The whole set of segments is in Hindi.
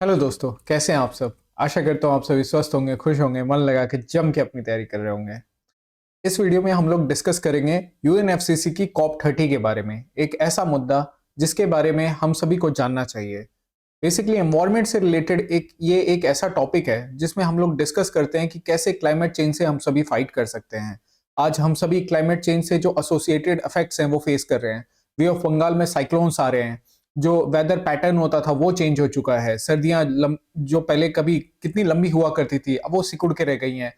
हेलो दोस्तों, कैसे हैं आप सब। आशा करता हूँ आप सभी स्वस्थ होंगे, खुश होंगे, मन लगा के जम के अपनी तैयारी कर रहे होंगे। इस वीडियो में हम लोग डिस्कस करेंगे यूएनएफसीसी की कॉप 30 के बारे में, एक ऐसा मुद्दा जिसके बारे में हम सभी को जानना चाहिए। बेसिकली एनवायरनमेंट से रिलेटेड एक ऐसा टॉपिक है जिसमें हम लोग डिस्कस करते हैं कि कैसे क्लाइमेट चेंज से हम सभी फाइट कर सकते हैं। आज हम सभी क्लाइमेट चेंज से जो एसोसिएटेड इफेक्ट्स हैं वो फेस कर रहे हैं। वे ऑफ बंगाल में साइक्लोन्स आ रहे हैं, जो वेदर पैटर्न होता था वो चेंज हो चुका है। सर्दियां जो पहले कभी कितनी लंबी हुआ करती थी अब वो सिकुड़ के रह गई हैं।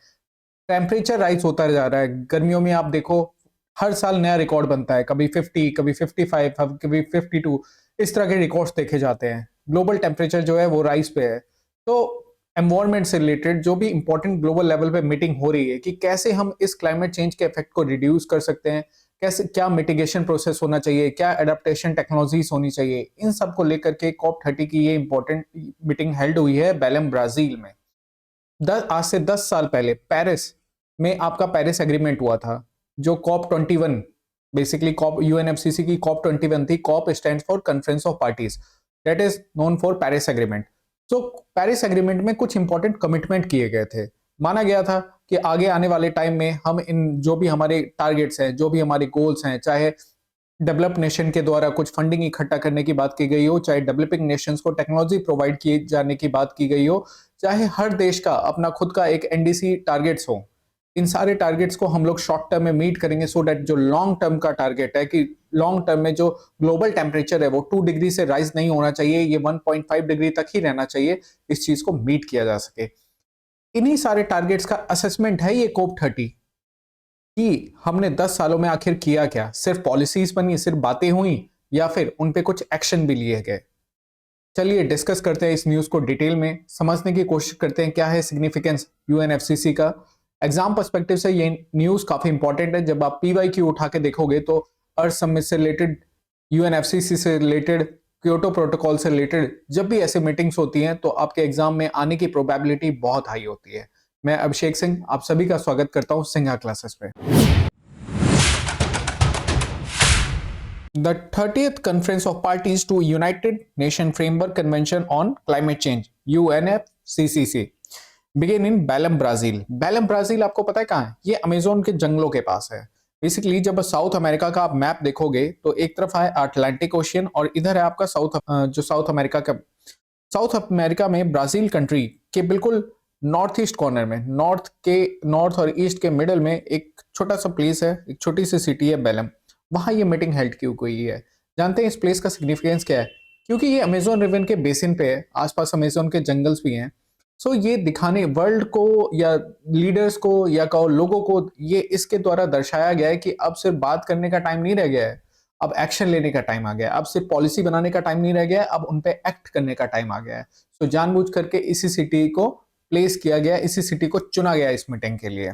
टेम्परेचर राइज होता जा रहा है। गर्मियों में आप देखो, हर साल नया रिकॉर्ड बनता है, कभी 50, कभी 55, कभी 52, इस तरह के रिकॉर्ड्स देखे जाते हैं। ग्लोबल टेम्परेचर जो है वो राइज पे है। तो एनवायरनमेंट से रिलेटेड जो भी इंपॉर्टेंट ग्लोबल लेवल पे मीटिंग हो रही है कि कैसे हम इस क्लाइमेट चेंज के इफेक्ट को रिड्यूस कर सकते हैं, कैसे क्या मिटिगेशन प्रोसेस होना चाहिए, क्या एडेप्टेशन टेक्नोलॉजीज होनी चाहिए, इन सब को लेकर के कॉप 30 की ये इंपॉर्टेंट मीटिंग हेल्ड हुई है बेलेम ब्राजील में। आज से 10 साल पहले पेरिस में आपका पेरिस एग्रीमेंट हुआ था, जो कॉप 21, बेसिकली कॉप यूएनएफसीसी की कॉप 21 थी। COP stand for conference of parties, that is known for Paris agreement. तो पेरिस एग्रीमेंट में कुछ इंपॉर्टेंट कमिटमेंट किए गए थे। माना गया था कि आगे आने वाले टाइम में हम इन जो भी हमारे टारगेट्स हैं, जो भी हमारे गोल्स हैं, चाहे डेवलप नेशन के द्वारा कुछ फंडिंग इकट्ठा करने की बात की गई हो, चाहे डेवलपिंग नेशंस को टेक्नोलॉजी प्रोवाइड किए जाने की बात की गई हो, चाहे हर देश का अपना खुद का एक एनडीसी टारगेट्स हो, इन सारे टारगेट्स को हम लोग शॉर्ट टर्म में मीट करेंगे, सो दैट जो लॉन्ग टर्म का टारगेट है कि लॉन्ग टर्म में जो ग्लोबल टेम्परेचर है वो 2 डिग्री से राइज नहीं होना चाहिए, ये 1.5 डिग्री तक ही रहना चाहिए, इस चीज को मीट किया जा सके। इन्हीं सारे टारगेट्स का असेसमेंट है ये कोप 30 कि हमने 10 सालों में आखिर किया क्या। सिर्फ पॉलिसीज बनी, सिर्फ बातें हुई, या फिर उन पे कुछ एक्शन भी लिए गए। चलिए डिस्कस करते हैं इस न्यूज को डिटेल में, समझने की कोशिश करते हैं क्या है सिग्निफिकेंस यूएनएफसीसी का। एग्जाम पर्सपेक्टिव से ये न्यूज काफी इंपॉर्टेंट है। जब आप पीवाईक्यू उठा के देखोगे तो अर्थ समिट से रिलेटेड, यूएनएफसीसी से रिलेटेड, क्योटो प्रोटोकॉल से रिलेटेड जब भी ऐसे मीटिंग्स होती हैं तो आपके एग्जाम में आने की प्रोबेबिलिटी बहुत हाई होती है। मैं अभिषेक सिंह आप सभी का स्वागत करता हूं सिंघा क्लासेस पे। The 30th Conference of Parties to United Nations Framework Convention on Climate Change (UNFCCC) began in Belém, Brazil. Belem Brazil आपको पता है कहाँ है? ये अमेजोन के जंगलों के पास है। बेसिकली जब साउथ अमेरिका का आप मैप देखोगे तो एक तरफ है अटलांटिक ओशियन और इधर है आपका साउथ अमेरिका का। साउथ अमेरिका में ब्राजील कंट्री के बिल्कुल नॉर्थ ईस्ट कॉर्नर में, नॉर्थ और ईस्ट के मिडल में एक छोटा सा प्लेस है, एक छोटी सी सिटी है बेलम। वहां ये मीटिंग हेल्ड की हुई है। जानते हैं इस प्लेस का सिग्निफिकेंस क्या है? क्योंकि ये अमेजोन रिवर के बेसिन पे है, आसपास अमेजोन के जंगल्स भी हैं। सो ये दिखाने वर्ल्ड को या लीडर्स को या कहो लोगों को, ये इसके द्वारा दर्शाया गया है कि अब सिर्फ बात करने का टाइम नहीं रह गया है, अब एक्शन लेने का टाइम आ गया है। अब सिर्फ पॉलिसी बनाने का टाइम नहीं रह गया है, अब उन पे एक्ट करने का टाइम आ गया है। सो जानबूझ करके इसी सिटी को प्लेस किया गया, इसी सिटी को चुना गया इस मीटिंग के लिए।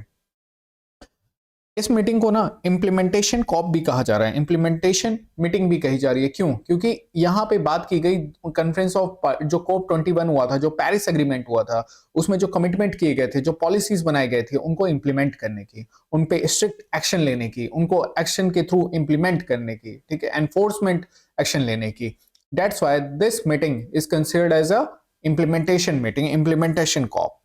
इस मीटिंग को ना इम्प्लीमेंटेशन कॉप भी कहा जा रहा है, इम्प्लीमेंटेशन मीटिंग भी कही जा रही है। क्यों? क्योंकि यहाँ पे बात की गई कॉन्फ्रेंस ऑफ जो कोप 21 हुआ था, जो पेरिस एग्रीमेंट हुआ था, उसमें जो कमिटमेंट किए गए थे, जो पॉलिसीज बनाए गए थे, उनको इम्प्लीमेंट करने की, उन पे स्ट्रिक्ट एक्शन लेने की, उनको एक्शन के थ्रू इम्प्लीमेंट करने की, ठीक है, एनफोर्समेंट एक्शन लेने की। That's why this meeting is considered as a implementation meeting, implementation COP.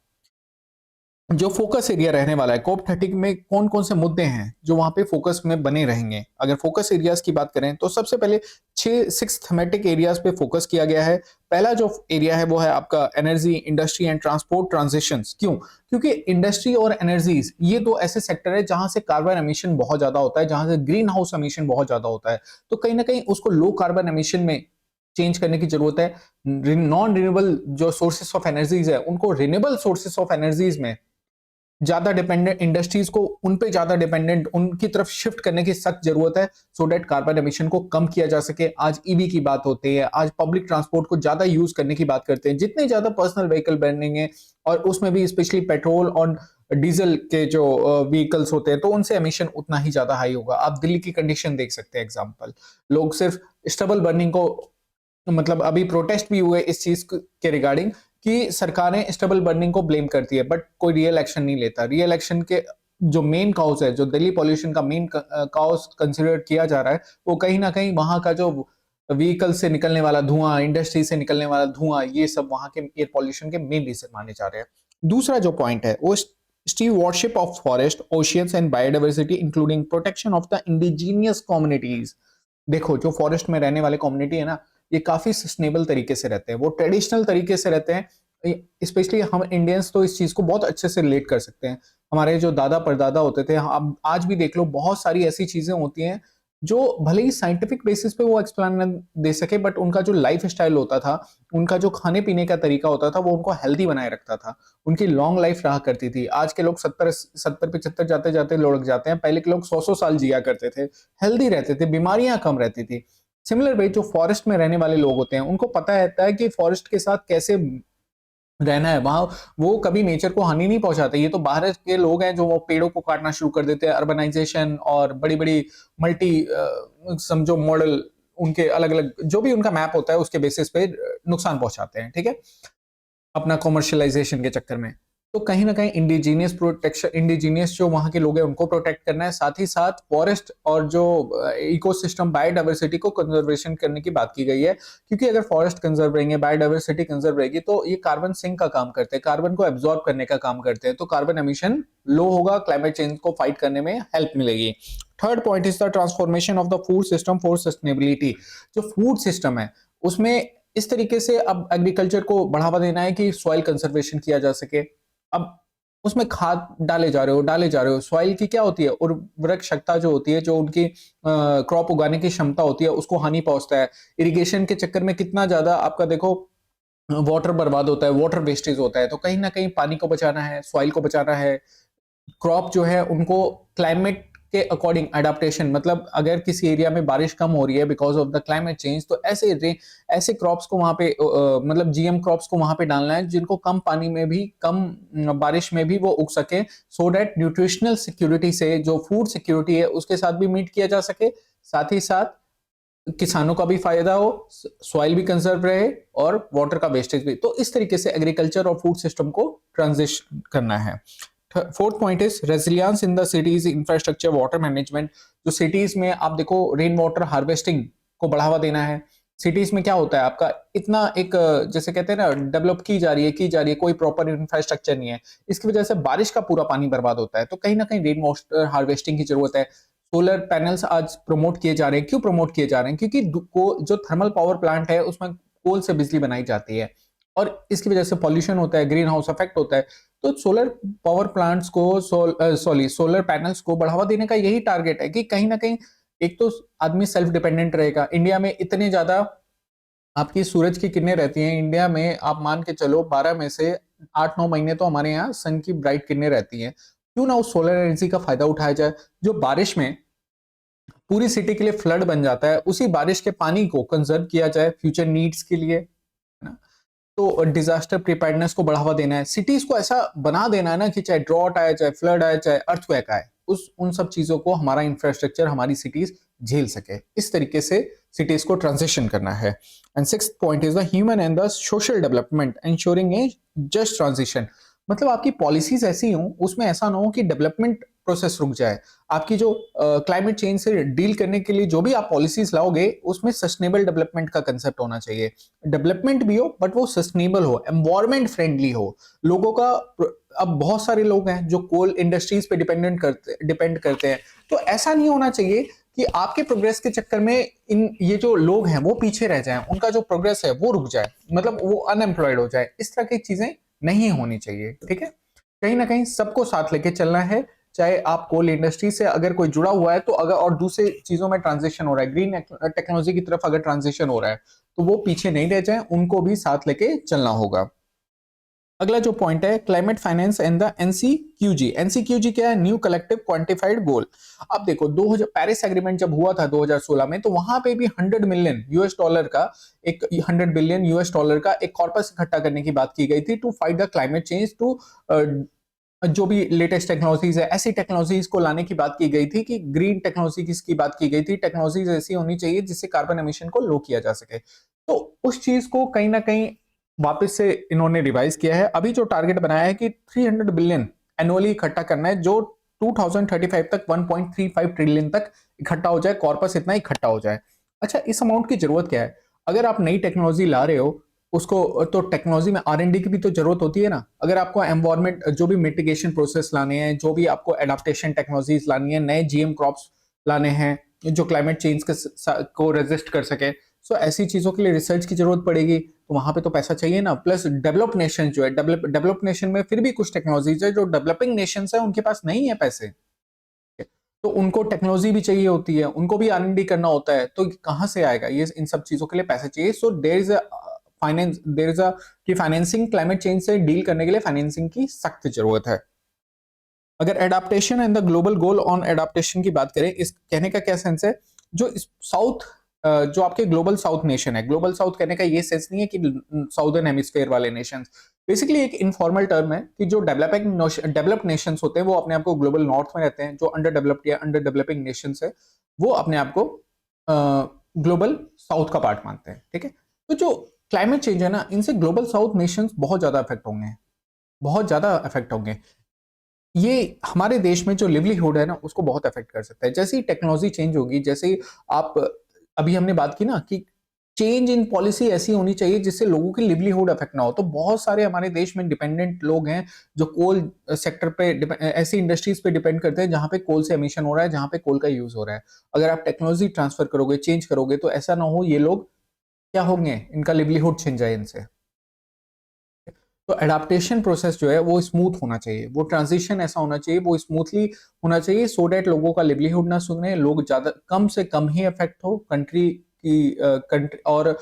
जो फोकस एरिया रहने वाला है कोप 30 में, कौन कौन से मुद्दे हैं जो वहां पे फोकस में बने रहेंगे। अगर फोकस एरियाज की बात करें तो सबसे पहले 6 थीमेटिक एरियाज पे फोकस किया गया है। पहला जो एरिया है वो है आपका energy, industry and transport transitions. क्यों? क्योंकि इंडस्ट्री और एनर्जीज ये दो ऐसे सेक्टर है जहां से कार्बन एमिशन बहुत ज्यादा होता है, जहां से ग्रीन हाउस एमिशन बहुत ज्यादा होता है। तो कहीं ना कहीं उसको लो कार्बन एमिशन में चेंज करने की जरूरत है। नॉन रिन्यूएबल जो सोर्सेस ऑफ एनर्जीज है उनको रिन्यूएबल सोर्सेस ऑफ एनर्जीज में ज्यादा डिपेंडेंट, इंडस्ट्रीज को उन पे ज्यादा डिपेंडेंट उनकी तरफ शिफ्ट करने की सख्त जरूरत है, सो दैट कार्बन एमिशन को कम किया जा सके। आज ईवी की बात होती है, आज पब्लिक ट्रांसपोर्ट को ज्यादा यूज करने की बात करते हैं। जितने ज्यादा पर्सनल व्हीकल बनेंगे और उसमें भी स्पेशली पेट्रोल और डीजल के जो व्हीकल्स होते हैं तो उनसे एमिशन उतना ही ज्यादा हाई होगा। आप दिल्ली की कंडीशन देख सकते हैं एग्जाम्पल। लोग सिर्फ स्टबल बर्निंग को, मतलब अभी प्रोटेस्ट भी हुए इस चीज के रिगार्डिंग कि सरकारें स्टेबल बर्निंग को ब्लेम करती है, बट कोई रियल एक्शन नहीं लेता। रियल एक्शन के जो मेन काउज है, जो दिल्ली पॉल्यूशन का मेन काउज कंसिडर किया जा रहा है, वो कहीं ना कहीं वहां का जो व्हीकल से निकलने वाला धुआं, इंडस्ट्री से निकलने वाला धुआं, ये सब वहां के एयर पॉल्यूशन के मेन रीजन माने जा रहे हैं। दूसरा जो पॉइंट है वो stewardship of forest, oceans and biodiversity including protection of the indigenous communities. देखो जो फॉरेस्ट में रहने वाले कम्युनिटी है ना, ये काफी सस्टेनेबल तरीके से रहते हैं, वो ट्रेडिशनल तरीके से रहते हैं। स्पेशली हम इंडियंस तो इस चीज को बहुत अच्छे से रिलेट कर सकते हैं। हमारे जो दादा परदादा होते थे, अब आज भी देख लो बहुत सारी ऐसी चीजें होती हैं जो भले ही साइंटिफिक बेसिस पे वो एक्सप्लेन न दे सके, बट उनका जो लाइफ स्टाइल होता था, उनका जो खाने पीने का तरीका होता था, वो उनको हेल्दी बनाए रखता था। उनकी लॉन्ग लाइफ रहा करती थी। आज के लोग 70 75 जाते जाते लुढ़क जाते हैं, पहले के लोग 100 100 साल जिया करते थे, हेल्दी रहते थे, बीमारियां कम रहती थी। सिमिलर वे जो फॉरेस्ट में रहने वाले लोग होते हैं, उनको पता रहता है कि फॉरेस्ट के साथ कैसे रहना है। वहां वो कभी नेचर को हानि नहीं पहुंचाते। ये तो बाहर के लोग हैं जो वो पेड़ों को काटना शुरू कर देते हैं, अर्बनाइजेशन और बड़ी बड़ी मल्टी समझो मॉडल, उनके अलग अलग जो भी उनका मैप होता है उसके बेसिस पे नुकसान पहुंचाते हैं, ठीक है, अपना कॉमर्शियलाइजेशन के चक्कर में। तो कहीं ना कहीं इंडिजीनियस प्रोटेक्शन, इंडिजीनियस जो वहां के लोग हैं उनको प्रोटेक्ट करना है, साथ ही साथ फॉरेस्ट और जो इकोसिस्टम बायोडाइवर्सिटी को कंजर्वेशन करने की बात की गई है। क्योंकि अगर फॉरेस्ट कंजर्व रहेंगे, बायोडाइवर्सिटी कंजर्व रहेगी, तो ये कार्बन सिंक का काम करते हैं, कार्बन को एब्जॉर्ब करने का काम करते हैं, तो कार्बन एमिशन लो होगा, क्लाइमेट चेंज को फाइट करने में हेल्प मिलेगी। Third point is the transformation of the food system for sustainability. जो फूड सिस्टम है उसमें इस तरीके से अब एग्रीकल्चर को बढ़ावा देना है कि सॉइल कंजर्वेशन किया जा सके। अब उसमें खाद डाले जा रहे हो, सॉइल की क्या होती है, उर्वरक क्षमता जो होती है, जो उनकी क्रॉप उगाने की क्षमता होती है, उसको हानि पहुंचता है। इरिगेशन के चक्कर में कितना ज्यादा आपका देखो वाटर बर्बाद होता है, वाटर वेस्टेज होता है। तो कहीं ना कहीं पानी को बचाना है, सॉइल को बचाना है, क्रॉप जो है उनको क्लाइमेट के अकॉर्डिंग अडेप्टेशन, मतलब अगर किसी एरिया में बारिश कम हो रही है because of the climate change, तो ऐसे क्रॉप्स को वहां पे मतलब जीएम क्रॉप्स को वहां पे डालना है जिनको कम पानी में भी, कम बारिश में भी वो उग सके, सो दैट न्यूट्रिशनल सिक्योरिटी से जो फूड सिक्योरिटी है उसके साथ भी मीट किया जा सके, साथ ही साथ किसानों का भी फायदा हो, सॉइल भी कंजर्व रहे और वाटर का वेस्टेज भी। तो इस तरीके से एग्रीकल्चर और फूड सिस्टम को ट्रांजिशन करना है। Fourth point is resilience in the cities infrastructure water management. जो सिटीज में आप देखो रेन वाटर हार्वेस्टिंग को बढ़ावा देना है। सिटीज में क्या होता है आपका, इतना एक जैसे कहते हैं ना, डेवलप की जा रही है, कोई प्रॉपर इंफ्रास्ट्रक्चर नहीं है, इसकी वजह से बारिश का पूरा पानी बर्बाद होता है। तो कहीं ना कहीं रेन वाटर हार्वेस्टिंग की जरूरत है। सोलर पैनल्स आज प्रमोट किए जा रहे हैं। क्यों प्रमोट किए जा रहे हैं? क्योंकि जो थर्मल पावर प्लांट है उसमें कोल से बिजली बनाई जाती है और इसकी वजह से पॉल्यूशन होता है, ग्रीन हाउस इफेक्ट होता है। तो सोलर पावर प्लांट्स को सोलर पैनल्स को बढ़ावा देने का यही टारगेट है कि कहीं ना कहीं एक तो आदमी सेल्फ डिपेंडेंट रहेगा। इंडिया में इतने ज्यादा आपकी सूरज की किरणें रहती हैं, इंडिया में आप मान के चलो 12 में से 8 9 महीने तो हमारे यहाँ सन की ब्राइट किरणें रहती हैं। क्यों ना उस सोलर एनर्जी का फायदा उठाया जाए। जो बारिश में पूरी सिटी के लिए फ्लड बन जाता है, उसी बारिश के पानी को कंजर्व किया जाए फ्यूचर नीड्स के लिए, है ना। तो डिजास्टर प्रिपेयर्डनेस को बढ़ावा देना है। सिटीज को ऐसा बना देना है ना कि चाहे ड्रॉट आए, चाहे फ्लड आए, चाहे अर्थक्वेक आए, उन सब चीजों को हमारा इंफ्रास्ट्रक्चर, हमारी सिटीज झेल सके। इस तरीके से सिटीज को ट्रांजिशन करना है। And sixth point is the human and the social development ensuring A just transition. मतलब आपकी पॉलिसीज ऐसी हो, उसमें ऐसा ना हो कि डेवलपमेंट प्रोसेस रुक जाए। आपकी जो क्लाइमेट चेंज से डील करने के लिए जो भी आप पॉलिसीज लाओगे, उसमें सस्टेनेबल डेवलपमेंट का कंसेप्ट होना चाहिए। डेवलपमेंट भी हो बट वो सस्टेनेबल हो, एनवायरमेंट फ्रेंडली हो। लोगों का, अब बहुत सारे लोग हैं जो कोल इंडस्ट्रीज पे डिपेंड करते हैं। तो ऐसा नहीं होना चाहिए कि आपके प्रोग्रेस के चक्कर में ये जो लोग हैं वो पीछे रह जाएं, उनका जो प्रोग्रेस है वो रुक जाए, मतलब वो अनएम्प्लॉयड हो जाए। इस तरह की चीजें नहीं होनी चाहिए, ठीक है। कहीं ना कहीं सबको साथ लेके चलना है। चाहे आप कोल इंडस्ट्री से अगर कोई जुड़ा हुआ है, तो अगर और दूसरे चीजों में ट्रांजिशन हो रहा है, ग्रीन टेक्नोलॉजी की तरफ अगर ट्रांजिशन हो रहा है, तो वो पीछे नहीं रह जाए, उनको भी साथ लेके चलना होगा। अगला जो पॉइंट है, क्लाइमेट फाइनेंस एंड द एनसीक्यूजी। एनसीक्यूजी क्या है? न्यू कलेक्टिव क्वांटिफाइड गोल। अब देखो 2000 पेरिस एग्रीमेंट जब हुआ था 2016 में, तो वहां पे भी 100 मिलियन यूएस डॉलर का, एक 100 बिलियन यूएस डॉलर का एक कॉर्पस इकट्ठा करने की बात की गई थी to fight the climate change, to जो भी लेटेस्ट टेक्नोलॉजीज है, ऐसी टेक्नोलॉजीज को लाने की बात की गई थी कि ग्रीन टेक्नोलॉजी की बात की गई थी। टेक्नोलॉजीज ऐसी होनी चाहिए जिससे कार्बन एमिशन को लो किया जा सके। तो उस चीज को कहीं ना कहीं वापस से इन्होंने रिवाइज किया है। अभी जो टारगेट बनाया है कि 300 बिलियन एनुअली इकट्ठा करना है, जो 2035 तक 1.35 ट्रिलियन तक इकट्ठा हो जाए, कॉर्पस इतना इकट्ठा हो जाए। अच्छा, इस अमाउंट की जरूरत क्या है? अगर आप नई टेक्नोलॉजी ला रहे हो उसको, तो टेक्नोलॉजी में R&D की भी तो जरूरत होती है ना। अगर आपको एनवायरमेंट जो भी मिटिगेशन प्रोसेस लाने हैं, जो भी आपको एडाप्टेशन टेक्नोलॉजीज लानी है, नए जीएम क्रॉप्स लाने हैं जो क्लाइमेट चेंज को रेजिस्ट कर सके, सो ऐसी चीजों के लिए रिसर्च की जरूरत पड़ेगी, तो वहां पे तो पैसा चाहिए ना। प्लस डेवलप नेशन जो है, डेवलप नेशन में फिर भी कुछ टेक्नोलॉजीज है जो डेवलपिंग नेशन है उनके पास नहीं है पैसे, तो उनको टेक्नोलॉजी भी चाहिए होती है, उनको भी R&D करना होता है, तो कहां से आएगा ये, इन सब चीजों के लिए पैसे चाहिए। सो देयर इज अ कि फाइनेंसिंग, क्लाइमेट चेंज से डील करने के लिए फाइनेंसिंग की सख्त जरूरत है। अगर adaptation and the global goal on adaptation की बात करें, इस कहने का क्या सेंस है, जो साउथ, जो आपके ग्लोबल साउथ नेशन है, ग्लोबल साउथ कहने का ये सेंस नहीं है कि साउदर्न हेमिस्फेयर वाले नेशंस, बेसिकली एक इनफॉर्मल टर्म है कि जो डेवलप्ड नेशंस होते हैं वो अपने आप को ग्लोबल नॉर्थ में रहते हैं, जो अंडर डेवलप्ड या अंडर डेवलपिंग नेशंस है वो अपने आप को ग्लोबल साउथ का पार्ट मानते हैं, ठीक है। तो जो क्लाइमेट चेंज है ना, इनसे ग्लोबल साउथ नेशंस बहुत ज्यादा अफेक्ट होंगे, बहुत ज्यादा अफेक्ट होंगे। ये हमारे देश में जो लिवलीहुड है ना उसको बहुत अफेक्ट कर सकता है। जैसे ही टेक्नोलॉजी चेंज होगी, जैसे ही आप, अभी हमने बात की ना कि चेंज इन पॉलिसी ऐसी होनी चाहिए जिससे लोगों की लिवलीहुड अफेक्ट ना हो, तो बहुत सारे हमारे देश में डिपेंडेंट लोग हैं जो कोल सेक्टर पे ऐसी इंडस्ट्रीज पे डिपेंड करते हैं जहां पे कोल से एमिशन हो रहा है, जहां पे कोल का यूज हो रहा है। अगर आप टेक्नोलॉजी ट्रांसफर करोगे, चेंज करोगे, तो ऐसा ना हो ये लोग क्या होंगे, इनका लिवलीहुड छिन जाए इनसे। तो एडाप्टेशन प्रोसेस जो है वो स्मूथ होना चाहिए, वो ट्रांजिशन ऐसा होना चाहिए, वो स्मूथली होना चाहिए, सो डेट लोगों का लिवलीहुड ना सुने, लोग ज्यादा कम से कम ही इफेक्ट हो, कंट्री की कंट्री और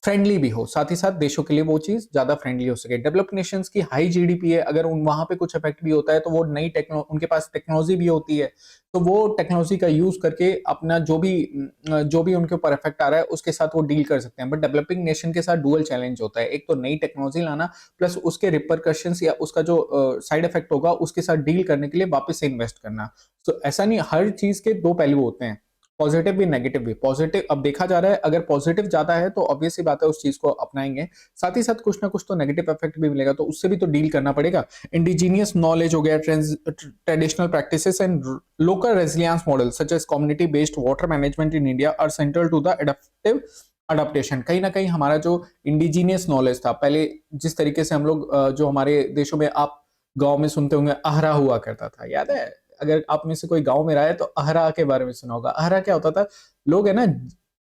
फ्रेंडली भी हो, साथ ही साथ देशों के लिए वो चीज ज्यादा फ्रेंडली हो सके। डेवलप्ड नेशंस की हाई जीडीपी है, अगर वहां पे कुछ इफेक्ट भी होता है तो वो नई टेक्नो उनके पास टेक्नोलॉजी भी होती है, तो वो टेक्नोलॉजी का यूज करके अपना जो भी उनके ऊपर इफेक्ट आ रहा है उसके साथ वो डील कर सकते हैं। बट डेवलपिंग नेशन के साथ डुअल चैलेंज होता है, एक तो नई टेक्नोलॉजी लाना, प्लस उसके रिपरकशंस या उसका जो साइड इफेक्ट होगा उसके साथ डील करने के लिए वापस से इन्वेस्ट करना। तो ऐसा नहीं, हर चीज के दो पहलू होते हैं, पॉजिटिव भी नेगेटिव भी। पॉजिटिव अब देखा जा रहा है, अगर पॉजिटिव ज्यादा है तो ऑब्वियसली बात है उस चीज को अपनाएंगे, साथ ही साथ कुछ ना कुछ तो नेगेटिव इफेक्ट भी मिलेगा, तो उससे भी तो डील करना पड़ेगा। इंडिजीनियस नॉलेज हो गया, traditional practices and local resilience model such as community based water management in India are central to the adaptive adaptation. कहीं ना कहीं हमारा जो इंडिजीनियस नॉलेज था पहले, जिस तरीके से हम लोग जो हमारे देशों में आप गांव में सुनते होंगे आहरा हुआ करता था, याद है? अगर आप में से कोई गांव में रहा है तो आहरा के बारे में सुना होगा। आहरा क्या होता था, लोग है ना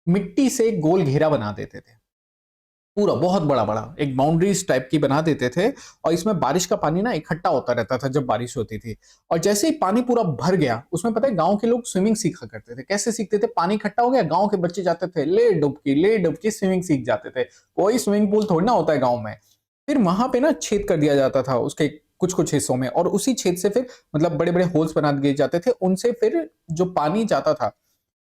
मिट्टी से गोल घेरा बना देते थे, पूरा बहुत बड़ा बड़ा एक बाउंड्रीज टाइप की बना देते थे, और इसमें बारिश का पानी ना इकट्ठा होता रहता था जब बारिश होती थी। और जैसे ही पानी पूरा भर गया, उसमें पता है गांव के लोग स्विमिंग सीखा करते थे। कैसे सीखते थे? पानी इकट्ठा हो गया, गांव के बच्चे जाते थे, ले डुबकी स्विमिंग सीख जाते थे। कोई स्विमिंग पूल थोड़ी ना होता है गाँव में। फिर वहां पे ना छेद कर दिया जाता था उसके कुछ कुछ हिस्सों में, और उसी छेद से फिर मतलब बड़े बड़े होल्स बना दिए जाते थे, उनसे फिर जो पानी जाता था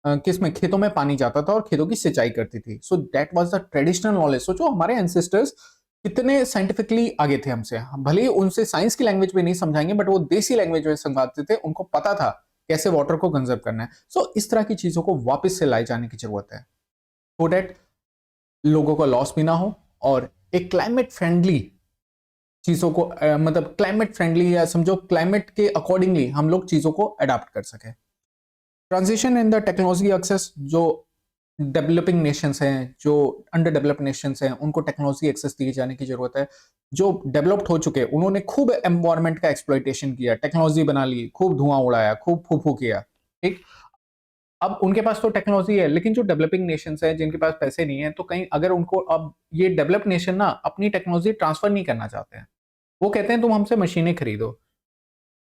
किसमें, खेतों में पानी जाता था और खेतों की सिंचाई करती थी। So that was the traditional knowledge. सोचो हमारे एंसेस्टर्स कितने साइंटिफिकली आगे थे हमसे, भले ही उनसे साइंस की लैंग्वेज में नहीं समझाएंगे बट वो देसी लैंग्वेज में समझाते थे, उनको पता था कैसे वाटर को कंजर्व करना है। सो इस तरह की चीजों को वापस से लाए जाने की जरूरत है, सो दैट लोगों का लॉस भी ना हो, और एक क्लाइमेट फ्रेंडली चीजों को मतलब क्लाइमेट फ्रेंडली या समझो क्लाइमेट के अकॉर्डिंगली हम लोग चीजों को अडाप्ट कर सके। Transition in the technology access, जो डेवलपिंग नेशंस हैं, जो अंडर डेवलप्ड नेशंस हैं, उनको टेक्नोलॉजी एक्सेस दिए जाने की जरूरत है। जो डेवलप्ड हो चुके हैं उन्होंने खूब एनवायरनमेंट का एक्सप्लॉइटेशन किया, टेक्नोलॉजी बना ली, खूब धुआं उड़ाया, खूब फू फू किया, ठीक। अब उनके पास तो टेक्नोलॉजी है, लेकिन जो डेवलपिंग नेशंस हैं जिनके पास पैसे नहीं है, तो कहीं अगर उनको अब ये डेवलप्ड नेशन ना अपनी टेक्नोलॉजी ट्रांसफर नहीं करना चाहते हैं, वो कहते हैं तुम हमसे मशीनें खरीदो,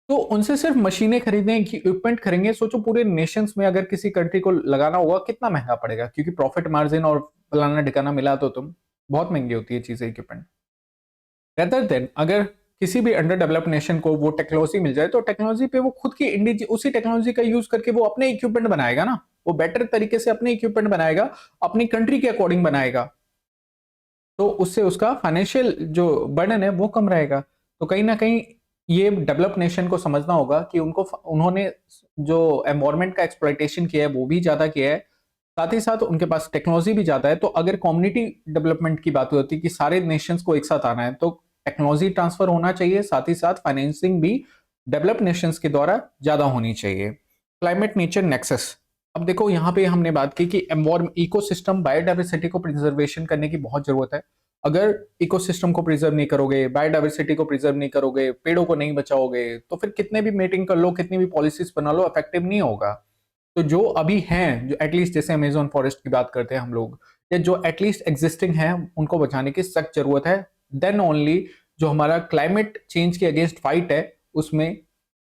तो उनसे सिर्फ मशीनें खरीदने की इक्विपमेंट खरीदेंगे। सोचो पूरे नेशंस में अगर किसी कंट्री को लगाना होगा कितना महंगा पड़ेगा, क्योंकि प्रॉफिट मार्जिन और फलाना ढिकाना मिला तो तुम बहुत महंगी होती है चीजें, इक्विपमेंट। रेदर देन अगर किसी भी अंडर डेवलप्ड नेशन को वो टेक्नोलॉजी मिल जाए, तो टेक्नोलॉजी पे वो खुद की उसी टेक्नोलॉजी का यूज करके वो अपने इक्विपमेंट बनाएगा ना, वो बेटर तरीके से अपने इक्विपमेंट बनाएगा, अपनी कंट्री के अकॉर्डिंग बनाएगा, तो उससे उसका फाइनेंशियल जो बर्डन है वो कम रहेगा। तो कहीं ना कहीं ये डेवलप नेशन को समझना होगा कि उन्होंने जो एनवायरनमेंट का एक्सप्लॉइटेशन किया है वो भी ज्यादा किया है, साथ ही साथ उनके पास टेक्नोलॉजी भी ज्यादा है। तो अगर कम्युनिटी डेवलपमेंट की बात होती है कि सारे नेशंस को एक साथ आना है, तो टेक्नोलॉजी ट्रांसफर होना चाहिए, साथ ही साथ फाइनेंसिंग भी डेवलप नेशंस के द्वारा ज्यादा होनी चाहिए। क्लाइमेट नेचर नेक्सस, अब देखो यहाँ पे हमने बात की कि एनवायरमेंट इकोसिस्टम बायोडाइवर्सिटी को प्रिजर्वेशन करने की बहुत जरूरत है। अगर इकोसिस्टम को प्रिजर्व नहीं करोगे, बायोडाइवर्सिटी को प्रिजर्व नहीं करोगे, पेड़ों को नहीं बचाओगे, तो फिर कितने भी मीटिंग कर लो, कितनी भी पॉलिसीज बना लो, इफेक्टिव नहीं होगा। तो जो अभी हैं, जो एटलीस्ट जैसे अमेजोन फॉरेस्ट की बात करते हैं हम लोग, या जो एटलीस्ट एग्जिस्टिंग है, उनको बचाने की सख्त जरूरत है। देन ओनली जो हमारा क्लाइमेट चेंज के अगेंस्ट फाइट है, उसमें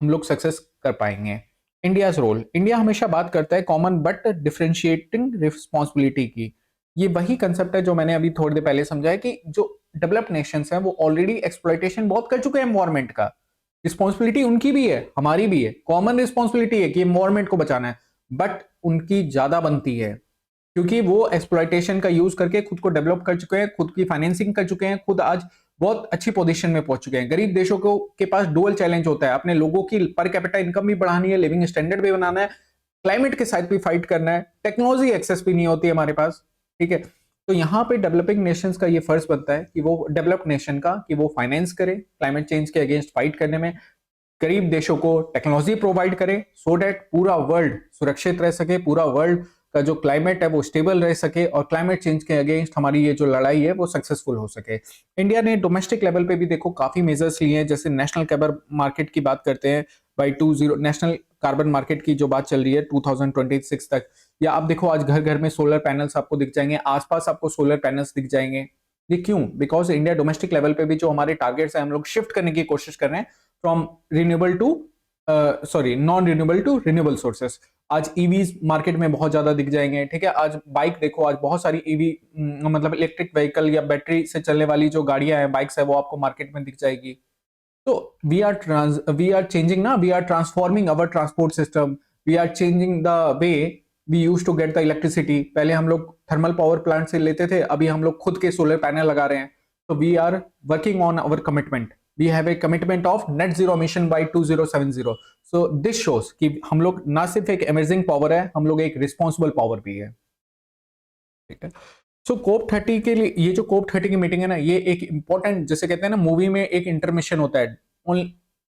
हम लोग सक्सेस कर पाएंगे। इंडियाज रोल, इंडिया हमेशा बात करता है कॉमन बट डिफरेंशिएटिंग रिस्पॉन्सिबिलिटी की। ये वही कंसेप्ट है जो मैंने अभी थोड़ी देर पहले समझाया कि जो डेवलप्ड नेशंस हैं वो ऑलरेडी एक्सप्लॉइटेशन बहुत कर चुके हैं एनवायरमेंट का। रिस्पॉन्सिबिलिटी उनकी भी है, हमारी भी है, कॉमन रिस्पॉन्सिबिलिटी है कि एनवायरमेंट को बचाना है, बट उनकी ज्यादा बनती है क्योंकि वो एक्सप्लॉइटेशन का यूज करके खुद को डेवलप कर चुके हैं, खुद की फाइनेंसिंग कर चुके हैं, खुद आज बहुत अच्छी पोजीशन में पहुंच चुके हैं। गरीब देशों को के पास डुअल चैलेंज होता है, अपने लोगों की पर कैपिटा इनकम भी बढ़ानी है, लिविंग स्टैंडर्ड भी बनाना है, क्लाइमेट के साथ भी फाइट करना है, टेक्नोलॉजी एक्सेस भी नहीं होती है हमारे पास। ठीक है, तो यहाँ पे डेवलपिंग नेशंस का ये फर्ज बनता है कि वो डेवलप्ड नेशन का कि वो फाइनेंस करे क्लाइमेट चेंज के अगेंस्ट फाइट करने में, गरीब देशों को टेक्नोलॉजी प्रोवाइड करे सो दैट पूरा वर्ल्ड सुरक्षित रह सके, पूरा वर्ल्ड का जो क्लाइमेट है वो स्टेबल रह सके और क्लाइमेट चेंज के अगेंस्ट हमारी ये जो लड़ाई है वो सक्सेसफुल हो सके। इंडिया ने डोमेस्टिक लेवल पे भी देखो काफी मेजर्स लिए हैं, जैसे नेशनल कार्बन मार्केट की बात करते हैं बाई 20 नेशनल कार्बन मार्केट की जो बात चल रही है 2026 तक, या आप देखो आज घर घर में सोलर पैनल्स आपको दिख जाएंगे, आसपास आपको सोलर पैनल्स दिख जाएंगे। ये क्यों? बिकॉज इंडिया डोमेस्टिक लेवल पे भी जो हमारे टारगेट्स हैं हम लोग शिफ्ट करने की कोशिश कर रहे हैं from renewable to non renewable to renewable sources. आज ईवीज मार्केट में बहुत ज्यादा दिख जाएंगे। ठीक है, आज बाइक देखो, आज बहुत सारी ईवी मतलब इलेक्ट्रिक व्हीकल या बैटरी से चलने वाली जो गाड़ियां हैं, बाइक्स है, वो आपको मार्केट में दिख जाएगी। तो वी आर चेंजिंग ना, we are transforming our transport system, we are changing the way we use to get the electricity. पहले हम लोग थर्मल पावर प्लांट से लेते थे, अभी हम लोग खुद के सोलर पैनल लगा रहे हैं। तो we are working on our commitment, we have a commitment of net zero emission by 2070। So this shows कि हम लोग ना सिर्फ एक अमेजिंग पावर है, हम लोग एक रिस्पॉन्सिबल पावर भी है। ठीक है, सो कोप 30 के लिए, ये जो कोप 30 की मीटिंग है ना, ये एक इंपॉर्टेंट, जैसे कहते हैं ना मूवी में एक इंटरमिशन होता है,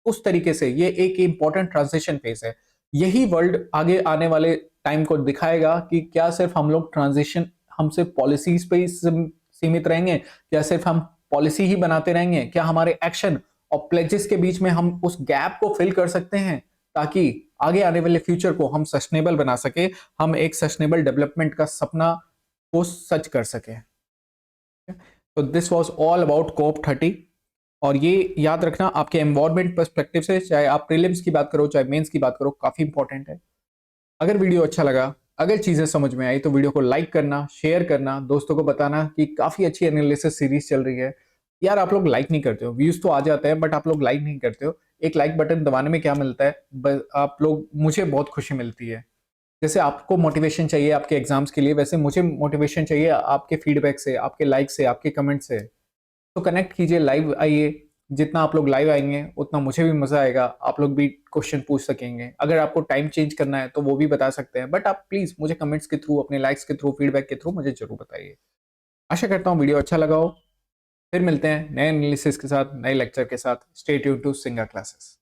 उस तरीके से ये एक इंपॉर्टेंट ट्रांजिशन फेज है। यही वर्ल्ड आगे आने वाले टाइम को दिखाएगा कि क्या सिर्फ हम लोग ट्रांजिशन, हम सिर्फ पॉलिसीज पे ही सीमित रहेंगे, क्या सिर्फ हम पॉलिसी ही बनाते रहेंगे, क्या हमारे एक्शन और प्लेजेस के बीच में हम उस गैप को फिल कर सकते हैं ताकि आगे आने वाले फ्यूचर को हम सस्टेनेबल बना सके, हम एक सस्टेनेबल डेवलपमेंट का सपना को सच कर सके। तो दिस वाज ऑल अबाउट कोप 30। और ये याद रखना आपके एनवायरमेंट पर्सपेक्टिव से, चाहे आप प्रीलिम्स की बात करो चाहे मेंस की बात करो, काफी इंपॉर्टेंट है। अगर वीडियो अच्छा लगा, अगर चीजें समझ में आई, तो वीडियो को लाइक करना, शेयर करना, दोस्तों को बताना कि काफी अच्छी एनालिसिस सीरीज चल रही है। यार आप लोग लाइक नहीं करते हो, व्यूज तो आ जाते हैं बट आप लोग लाइक नहीं करते हो। एक लाइक बटन दबाने में क्या मिलता है? आप लोग, मुझे बहुत खुशी मिलती है। जैसे आपको मोटिवेशन चाहिए आपके एग्जाम्स के लिए, वैसे मुझे मोटिवेशन चाहिए आपके फीडबैक से, आपके लाइक से, आपके कमेंट से। तो कनेक्ट कीजिए, लाइव आइए। जितना आप लोग लाइव आएंगे उतना मुझे भी मजा आएगा, आप लोग भी क्वेश्चन पूछ सकेंगे। अगर आपको टाइम चेंज करना है तो वो भी बता सकते हैं, बट आप प्लीज मुझे कमेंट्स के थ्रू, अपने लाइक्स के थ्रू, फीडबैक के थ्रू मुझे जरूर बताइए। आशा करता हूँ वीडियो अच्छा लगा हो। फिर मिलते हैं नए एनालिसिस के साथ, नए लेक्चर के साथ। स्टे ट्यून्ड टू सिंगा क्लासेस।